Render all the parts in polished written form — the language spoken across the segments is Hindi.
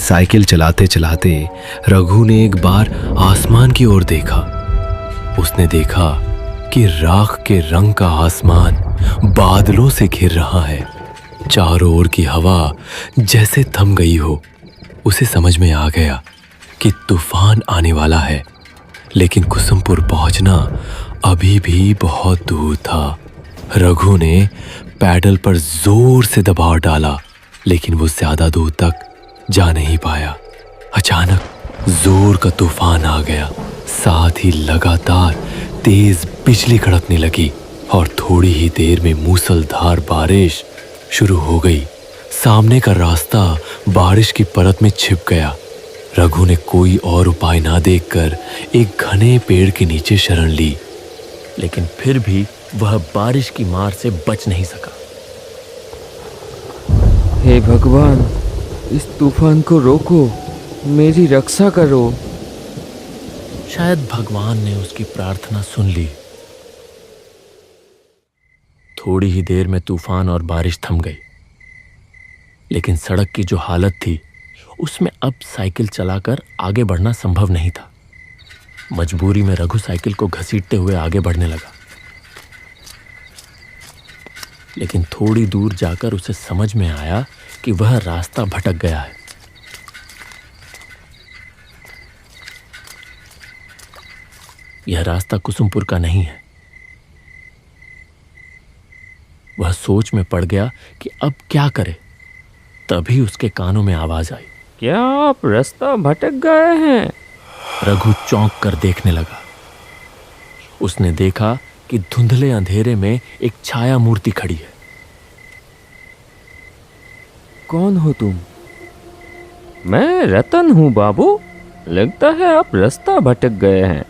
साइकिल चलाते चलाते रघु ने एक बार आसमान की ओर देखा। उसने देखा कि राख के रंग का आसमान बादलों से घिर रहा है। चारों ओर की हवा जैसे थम गई हो। उसे समझ में आ गया कि तूफान आने वाला है, लेकिन कुसुमपुर पहुंचना अभी भी बहुत दूर था। रघु ने पैडल पर जोर से दबाव डाला, लेकिन वो ज्यादा दूर तक जा नहीं पाया। अचानक जोर का तूफान आ गया, साथ ही लगातार तेज बिजली कड़कने लगी और थोड़ी ही देर में मूसलधार बारिश शुरू हो गई। सामने का रास्ता बारिश की परत में छिप गया। रघु ने कोई और उपाय ना देखकर एक घने पेड़ के नीचे शरण ली, लेकिन फिर भी वह बारिश की मार से बच नहीं सका। हे भगवान, इस तूफान को रोको, मेरी रक्षा करो। शायद भगवान ने उसकी प्रार्थना सुन ली। थोड़ी ही देर में तूफान और बारिश थम गई, लेकिन सड़क की जो हालत थी उसमें अब साइकिल चलाकर आगे बढ़ना संभव नहीं था। मजबूरी में रघु साइकिल को घसीटते हुए आगे बढ़ने लगा, लेकिन थोड़ी दूर जाकर उसे समझ में आया कि वह रास्ता भटक गया है। यह रास्ता कुसुमपुर का नहीं है। वह सोच में पड़ गया कि अब क्या करे। तभी उसके कानों में आवाज आई, क्या आप रास्ता भटक गए हैं? रघु चौंक कर देखने लगा। उसने देखा कि धुंधले अंधेरे में एक छाया मूर्ति खड़ी है। कौन हो तुम? मैं रतन हूँ बाबू। लगता है आप रास्ता भटक गए हैं।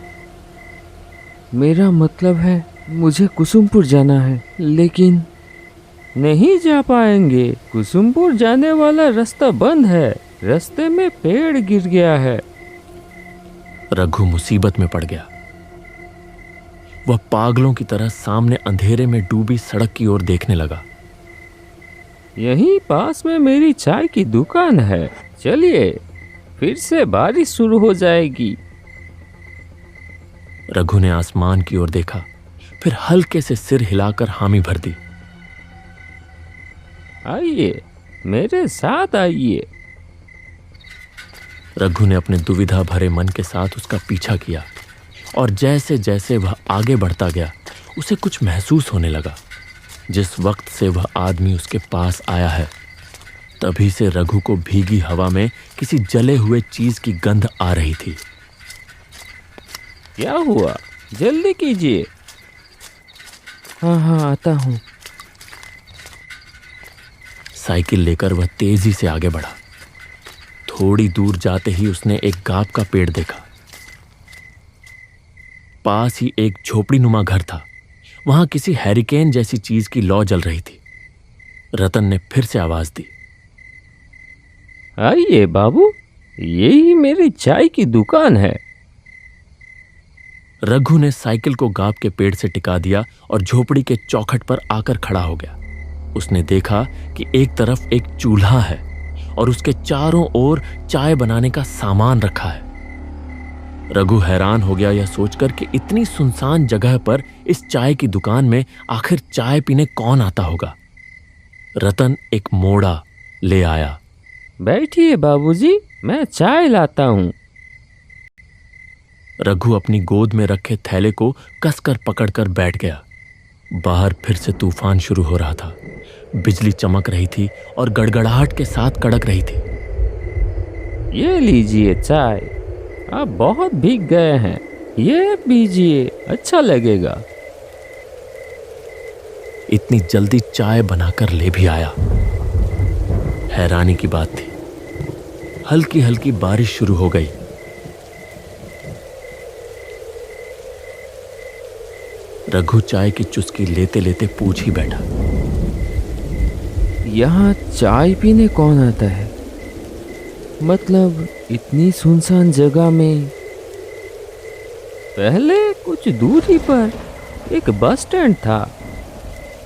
मेरा मतलब है मुझे कुसुमपुर जाना है, लेकिन नहीं जा पाएंगे। कुसुमपुर जाने वाला रास्ता बंद है। रास्ते में पेड़ गिर गया है। रघु मुसीबत में पड़ गया। वह पागलों की तरह सामने अंधेरे में डूबी सड़क की ओर देखने लगा। यहीं पास में मेरी चाय की दुकान है, चलिए, फिर से बारिश शुरू हो जाएगी। रघु ने आसमान की ओर देखा, फिर हल्के से सिर हिलाकर हामी भर दी। आइए, मेरे साथ आइए। रघु ने अपने दुविधा भरे मन के साथ उसका पीछा किया, और जैसे जैसे वह आगे बढ़ता गया उसे कुछ महसूस होने लगा। जिस वक्त से वह आदमी उसके पास आया है, तभी से रघु को भीगी हवा में किसी जले हुए चीज की गंध आ रही थी। क्या हुआ? जल्दी कीजिए। हाँ, आता हूँ। साइकिल लेकर वह तेजी से आगे बढ़ा। थोड़ी दूर जाते ही उसने एक गांव का पेड़ देखा। पास ही एक झोपड़ी नुमा घर था। वहां किसी हैरिकेन जैसी चीज की लौ जल रही थी। रतन ने फिर से आवाज दी, आइए बाबू, यही मेरी चाय की दुकान है। रघु ने साइकिल को गांव के पेड़ से टिका दिया और झोपड़ी के चौखट पर आकर खड़ा हो गया। उसने देखा कि एक तरफ एक चूल्हा है और उसके चारों ओर चाय बनाने का सामान रखा है। रघु हैरान हो गया यह सोचकर कि इतनी सुनसान जगह पर इस चाय की दुकान में आखिर चाय पीने कौन आता होगा। रतन एक मोड़ा ले आया। बैठिए बाबूजी, मैं चाय लाता हूँ। रघु अपनी गोद में रखे थैले को कसकर पकड़कर बैठ गया। बाहर फिर से तूफान शुरू हो रहा था। बिजली चमक रही थी और गड़गड़ाहट के साथ कड़क रही थी। ये लीजिए चाय, आप बहुत भीग गए हैं, ये पीजिए, अच्छा लगेगा। इतनी जल्दी चाय बनाकर ले भी आया। हैरानी की बात थी, हल्की हल्की बारिश शुरू हो गई। रघु चाय की चुस्की लेते लेते पूछ ही बैठा, यहाँ चाय पीने कौन आता है? मतलब इतनी सुनसान जगह में। पहले कुछ दूरी पर एक बस स्टैंड था,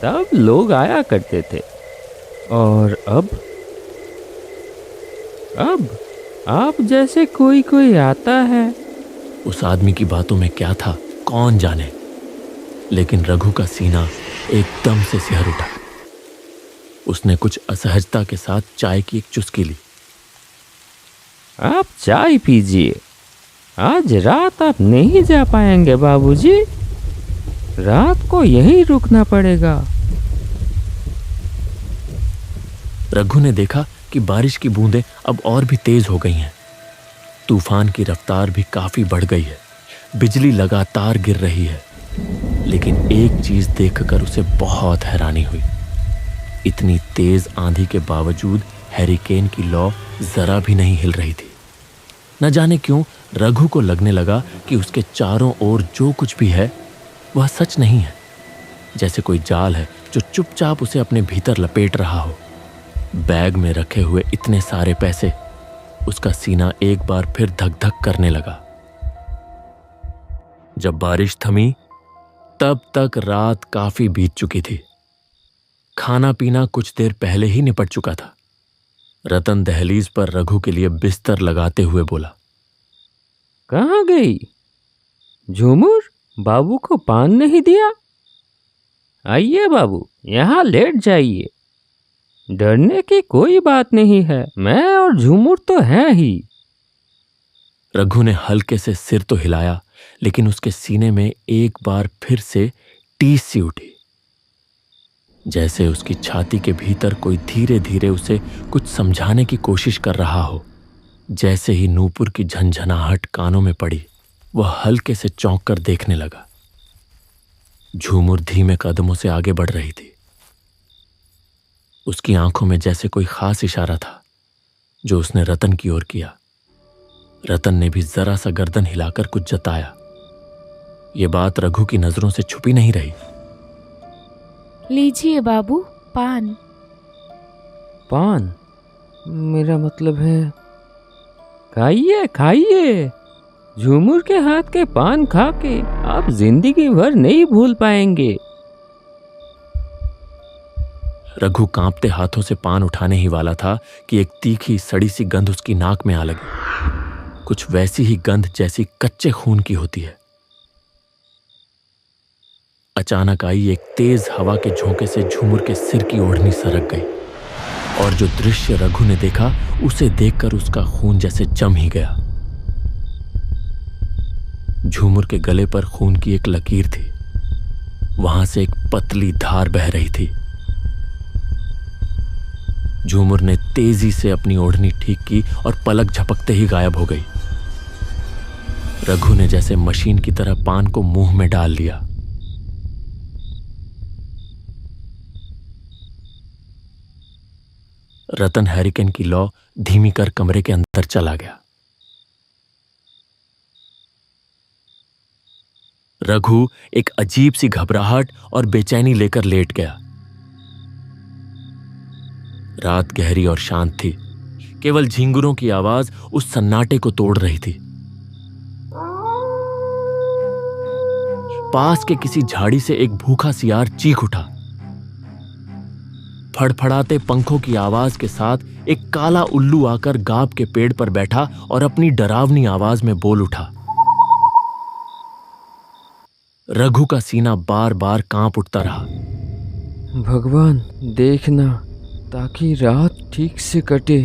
तब लोग आया करते थे। और अब आप जैसे कोई कोई आता है। उस आदमी की बातों में क्या था कौन जाने, लेकिन रघु का सीना एकदम से सिहर उठा। उसने कुछ असहजता के साथ चाय की एक चुस्की ली। आप चाय पीजिए। आज रात आप नहीं जा पाएंगे बाबूजी। रात को यहीं रुकना पड़ेगा। रघु ने देखा कि बारिश की बूंदें अब और भी तेज हो गई हैं। तूफान की रफ्तार भी काफी बढ़ गई है। बिजली लगातार गिर रही है। लेकिन एक चीज देखकर उसे बहुत हैरानी हुई। इतनी तेज आंधी के बावजूद हैरिकेन की लौ जरा भी नहीं हिल रही थी। न जाने क्यों रघु को लगने लगा कि उसके चारों ओर जो कुछ भी है वह सच नहीं है, जैसे कोई जाल है जो चुपचाप उसे अपने भीतर लपेट रहा हो। बैग में रखे हुए इतने सारे पैसे, उसका सीना एक बार फिर धक धक करने लगा। जब बारिश थमी तब तक रात काफी बीत चुकी थी। खाना पीना कुछ देर पहले ही निपट चुका था। रतन दहलीज पर रघु के लिए बिस्तर लगाते हुए बोला, कहाँ गई झूमर? बाबू को पान नहीं दिया? आइए बाबू, यहाँ लेट जाइए। डरने की कोई बात नहीं है, मैं और झूमर तो हैं ही। रघु ने हल्के से सिर तो हिलाया, लेकिन उसके सीने में एक बार फिर से टीस सी उठी, जैसे उसकी छाती के भीतर कोई धीरे धीरे उसे कुछ समझाने की कोशिश कर रहा हो। जैसे ही नूपुर की झंझनाहट कानों में पड़ी, वह हल्के से चौंक कर देखने लगा। झूमर धीमे कदमों से आगे बढ़ रही थी। उसकी आंखों में जैसे कोई खास इशारा था जो उसने रतन की ओर किया। रतन ने भी जरा सा गर्दन हिलाकर कुछ जताया। यह बात रघु की नजरों से छुपी नहीं रही। लीजिए बाबू, पान। पान? मेरा मतलब है खाइए खाइए। झूमर के हाथ के पान खा के आप जिंदगी भर नहीं भूल पाएंगे। रघु कांपते हाथों से पान उठाने ही वाला था कि एक तीखी सड़ी सी गंध उसकी नाक में आ लगी। कुछ वैसी ही गंध जैसी कच्चे खून की होती है। अचानक आई एक तेज हवा के झोंके से झूमर के सिर की ओढ़नी सरक गई, और जो दृश्य रघु ने देखा उसे देखकर उसका खून जैसे जम ही गया। झूमर के गले पर खून की एक लकीर थी। वहां से एक पतली धार बह रही थी। झूमर ने तेजी से अपनी ओढ़नी ठीक की और पलक झपकते ही गायब हो गई। रघु ने जैसे मशीन की तरह पान को मुंह में डाल लिया। रतन हैरिकेन की लौ धीमी कर कमरे के अंदर चला गया। रघु एक अजीब सी घबराहट और बेचैनी लेकर लेट गया। रात गहरी और शांत थी। केवल झिंगुरों की आवाज उस सन्नाटे को तोड़ रही थी। पास के किसी झाड़ी से एक भूखा सियार चीख उठा। फड़फड़ाते पंखों की आवाज के साथ एक काला उल्लू आकर गाब के पेड़ पर बैठा और अपनी डरावनी आवाज में बोल उठा। रघु का सीना बार बार कांप उठता रहा। भगवान देखना, ताकि रात ठीक से कटे।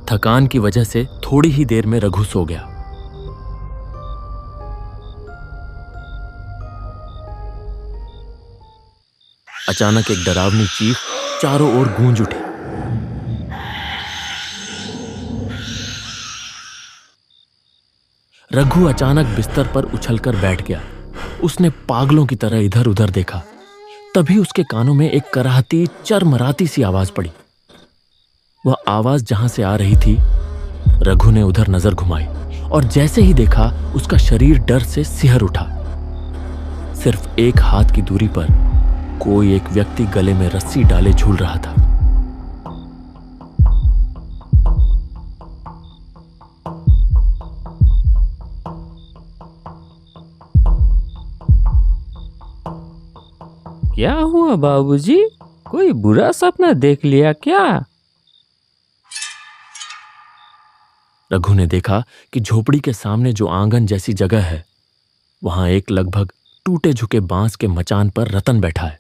थकान की वजह से थोड़ी ही देर में रघु सो गया। अचानक एक डरावनी चीख चारों ओर गूंज उठी। रघु अचानक बिस्तर पर उछलकर बैठ गया। उसने पागलों की तरह इधर उधर देखा। तभी उसके कानों में एक कराहती चरमराती सी आवाज पड़ी। वह आवाज जहां से आ रही थी, रघु ने उधर नजर घुमाई और जैसे ही देखा उसका शरीर डर से सिहर उठा। सिर्फ एक हाथ की दूरी पर कोई एक व्यक्ति गले में रस्सी डाले झूल रहा था। क्या हुआ बाबूजी? कोई बुरा सपना देख लिया क्या? रघु ने देखा कि झोपड़ी के सामने जो आंगन जैसी जगह है, वहां एक लगभग टूटे झुके बांस के मचान पर रतन बैठा है।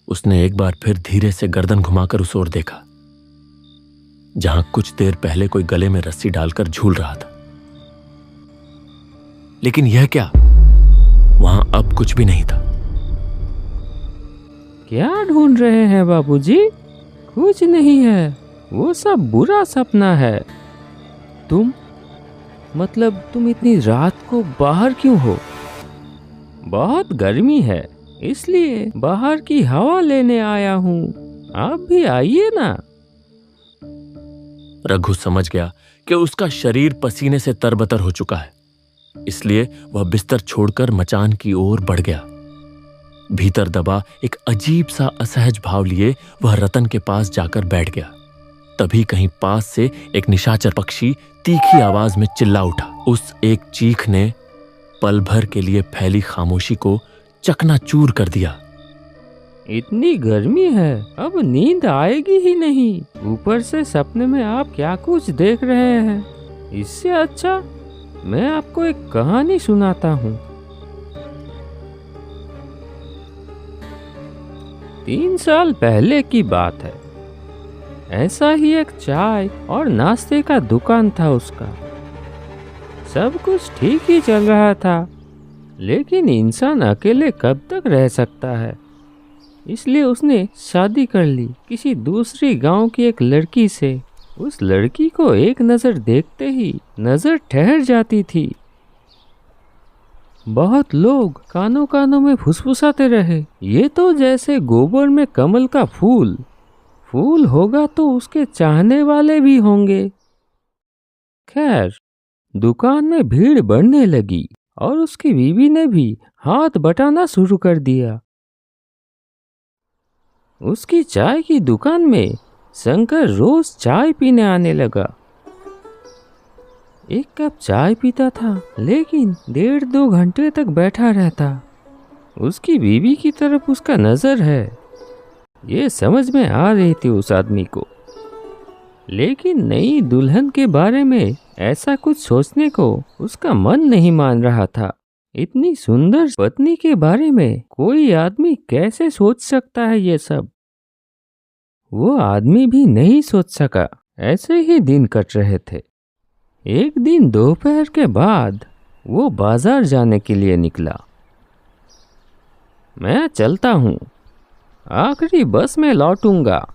उसने एक बार फिर धीरे से गर्दन घुमाकर उस ओर देखा, जहां कुछ देर पहले कोई गले में रस्सी डालकर झूल रहा था। लेकिन यह क्या, वहां अब कुछ भी नहीं था। क्या ढूंढ रहे हैं बाबूजी? कुछ नहीं है, वो सब बुरा सपना है। तुम इतनी रात को बाहर क्यों हो? बहुत गर्मी है, इसलिए बाहर की हवा लेने आया हूँ। आप भी आइए ना। रघु समझ गया कि उसका शरीर पसीने से तरबतर हो चुका है, इसलिए वह बिस्तर छोड़कर मचान की ओर बढ़ गया। भीतर दबा एक अजीब सा असहज भाव लिए वह रतन के पास जाकर बैठ गया। तभी कहीं पास से एक निशाचर पक्षी तीखी आवाज में चिल्ला उठा। उस एक चीख ने पल भर के लिए फैली खामोशी को चकनाचूर कर दिया। इतनी गर्मी है, अब नींद आएगी ही नहीं। ऊपर से सपने में आप क्या कुछ देख रहे हैं। इससे अच्छा मैं आपको एक कहानी सुनाता हूँ। 3 साल पहले की बात है। ऐसा ही एक चाय और नाश्ते का दुकान था उसका। सब कुछ ठीक ही चल रहा था, लेकिन इंसान अकेले कब तक रह सकता है। इसलिए उसने शादी कर ली किसी दूसरी गांव की एक लड़की से। उस लड़की को एक नज़र देखते ही नज़र ठहर जाती थी। बहुत लोग कानों कानों में फुसफुसाते रहे, ये तो जैसे गोबर में कमल का फूल होगा तो उसके चाहने वाले भी होंगे। खैर, दुकान में भीड़ बढ़ने लगी और उसकी बीवी ने भी हाथ बटाना शुरू कर दिया। उसकी चाय की दुकान में शंकर रोज चाय पीने आने लगा। एक कप चाय पीता था, लेकिन 1.5-2 घंटे तक बैठा रहता। उसकी बीवी की तरफ उसका नजर है, ये समझ में आ रही थी उस आदमी को। लेकिन नई दुल्हन के बारे में ऐसा कुछ सोचने को उसका मन नहीं मान रहा था। इतनी सुंदर पत्नी के बारे में कोई आदमी कैसे सोच सकता है ये सब? वो आदमी भी नहीं सोच सका। ऐसे ही दिन कट रहे थे। एक दिन दोपहर के बाद वो बाजार जाने के लिए निकला। मैं चलता हूँ, आखिरी बस में लौटूंगा।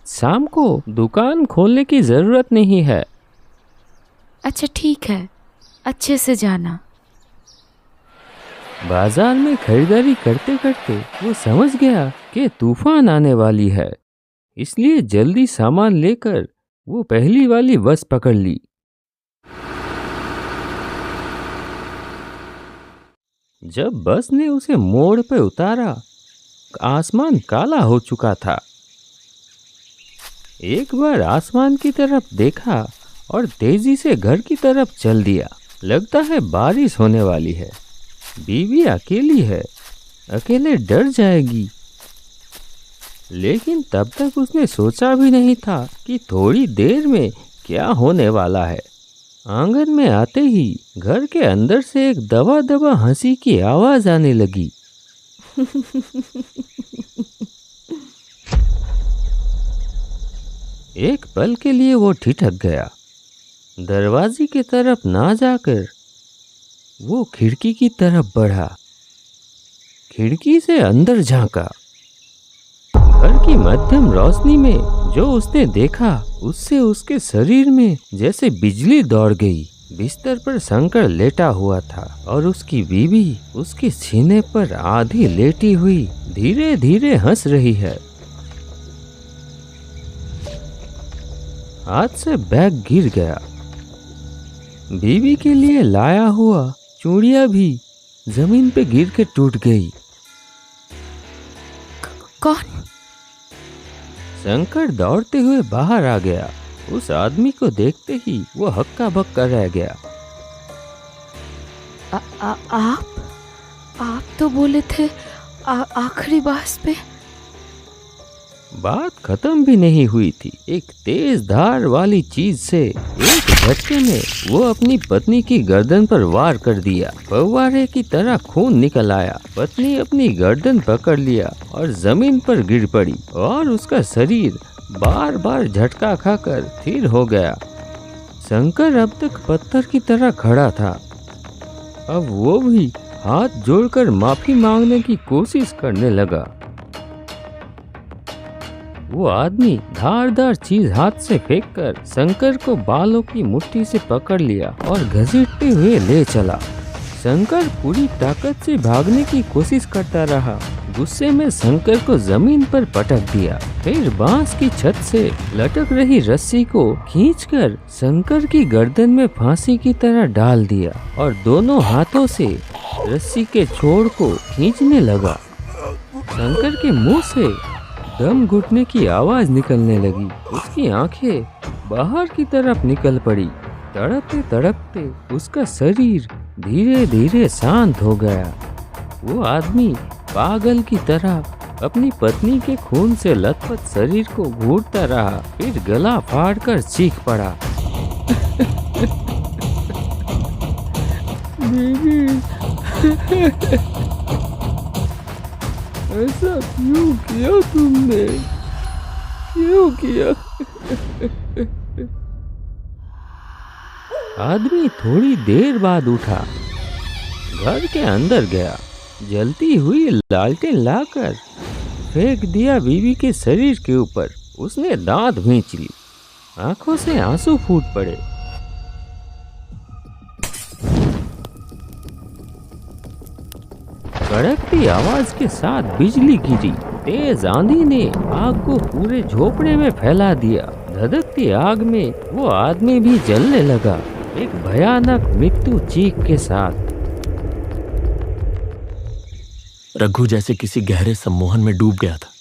शाम को दुकान खोलने की जरूरत नहीं है। अच्छा ठीक है, अच्छे से जाना। बाजार में खरीदारी करते करते वो समझ गया कि तूफान आने वाली है, इसलिए जल्दी सामान लेकर वो पहली वाली बस पकड़ ली। जब बस ने उसे मोड़ पर उतारा, आसमान काला हो चुका था। एक बार आसमान की तरफ देखा और तेजी से घर की तरफ चल दिया। लगता है बारिश होने वाली है। बीवी अकेली है, अकेले डर जाएगी। लेकिन तब तक उसने सोचा भी नहीं था कि थोड़ी देर में क्या होने वाला है। आंगन में आते ही घर के अंदर से एक दबा दबा हंसी की आवाज आने लगी। एक पल के लिए वो ठिठक गया। दरवाजे की तरफ ना जाकर वो खिड़की की तरफ बढ़ा। खिड़की से अंदर झांका। घर की मध्यम रोशनी में जो उसने देखा, उससे उसके शरीर में जैसे बिजली दौड़ गई। बिस्तर पर शंकर लेटा हुआ था और उसकी बीवी उसके सीने पर आधी लेटी हुई धीरे धीरे हंस रही है। हाथ से बैग गिर गया। बीवी के लिए लाया हुआ चूड़ियां भी जमीन पे गिर के टूट गई। कौन? शंकर दौड़ते हुए बाहर आ गया। उस आदमी को देखते ही वो हक्का बक्का रह गया। आप तो बोले थे आखिरी बस पे। बात खत्म भी नहीं हुई थी। एक तेज धार वाली चीज से एक झटके में वो अपनी पत्नी की गर्दन पर वार कर दिया। फव्वारे की तरह खून निकल आया। पत्नी अपनी गर्दन पकड़ लिया और जमीन पर गिर पड़ी और उसका शरीर बार बार झटका खाकर स्थिर हो गया। शंकर अब तक पत्थर की तरह खड़ा था। अब वो भी हाथ जोड़कर माफी मांगने की कोशिश करने लगा। वो आदमी धारदार चीज हाथ से फेंककर शंकर को बालों की मुट्ठी से पकड़ लिया और घसीटते हुए ले चला। शंकर पूरी ताकत से भागने की कोशिश करता रहा। गुस्से में शंकर को जमीन पर पटक दिया। फिर बांस की छत से लटक रही रस्सी को खींचकर शंकर की गर्दन में फांसी की तरह डाल दिया और दोनों हाथों से रस्सी के छोर को खींचने लगा। शंकर के मुंह से दम घुटने की आवाज निकलने लगी। उसकी आंखें बाहर की तरफ निकल पड़ी। तड़पते तड़पते उसका शरीर धीरे धीरे शांत हो गया। वो आदमी पागल की तरह अपनी पत्नी के खून से लथपथ शरीर को घूरता रहा। फिर गला फाड़कर चीख पड़ा, ऐसा क्यों किया तुमने? क्यों किया? आदमी थोड़ी देर बाद उठा, घर के अंदर गया, जलती हुई लालटेन लाकर फेंक दिया बीवी के शरीर के ऊपर। उसने दांत भींच ली, आंखों से आंसू फूट पड़े। कड़कती आवाज के साथ बिजली गिरी। तेज आंधी ने आग को पूरे झोपड़े में फैला दिया। धधकती आग में वो आदमी भी जलने लगा, एक भयानक मृत्यु चीख के साथ। रघु जैसे किसी गहरे सम्मोहन में डूब गया था।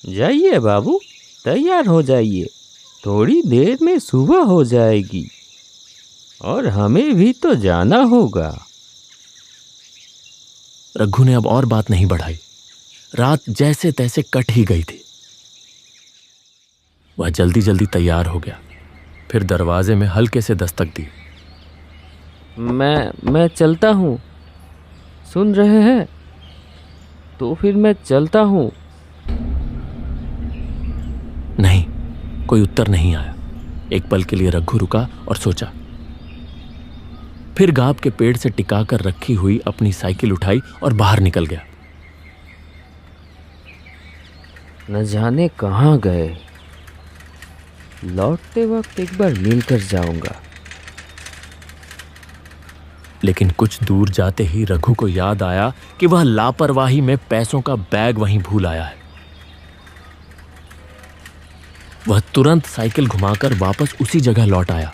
जाइए बाबू, तैयार हो जाइए, थोड़ी देर में सुबह हो जाएगी और हमें भी तो जाना होगा। रघु ने अब और बात नहीं बढ़ाई। रात जैसे तैसे कट ही गई थी। वह जल्दी जल्दी तैयार हो गया, फिर दरवाजे में हल्के से दस्तक दी। मैं चलता हूँ, सुन रहे हैं? तो फिर मैं चलता हूँ। नहीं, कोई उत्तर नहीं आया। एक पल के लिए रघु रुका और सोचा। फिर गाब के पेड़ से टिकाकर रखी हुई अपनी साइकिल उठाई और बाहर निकल गया। न जाने कहाँ गए। लौटते वक्त एक बार मिलकर जाऊंगा। लेकिन कुछ दूर जाते ही रघु को याद आया कि वह लापरवाही में पैसों का बैग वहीं भूल आया है। वह तुरंत साइकिल घुमाकर वापस उसी जगह लौट आया।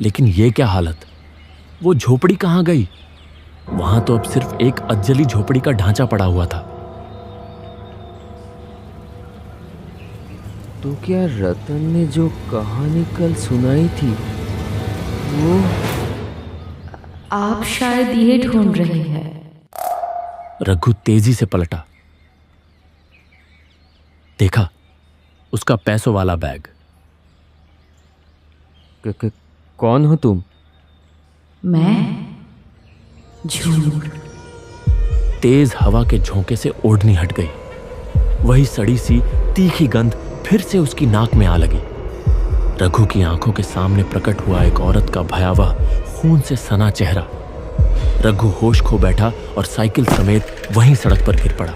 लेकिन यह क्या हालत! वो झोपड़ी कहाँ गई? वहां तो अब सिर्फ एक अज्जली झोपड़ी का ढांचा पड़ा हुआ था। तो क्या रतन ने जो कहानी कल सुनाई थी वो? आप शायद ये ढूंढ रहे हैं। रघु तेजी से पलटा। देखा, उसका पैसों वाला बैग। कौन हो तुम? मैं झूठ। तेज हवा के झोंके से ओढ़नी हट गई। वही सड़ी सी तीखी गंध फिर से उसकी नाक में आ लगी। रघु की आंखों के सामने प्रकट हुआ एक औरत का भयावह खून से सना चेहरा। रघु होश खो बैठा और साइकिल समेत वहीं सड़क पर गिर पड़ा।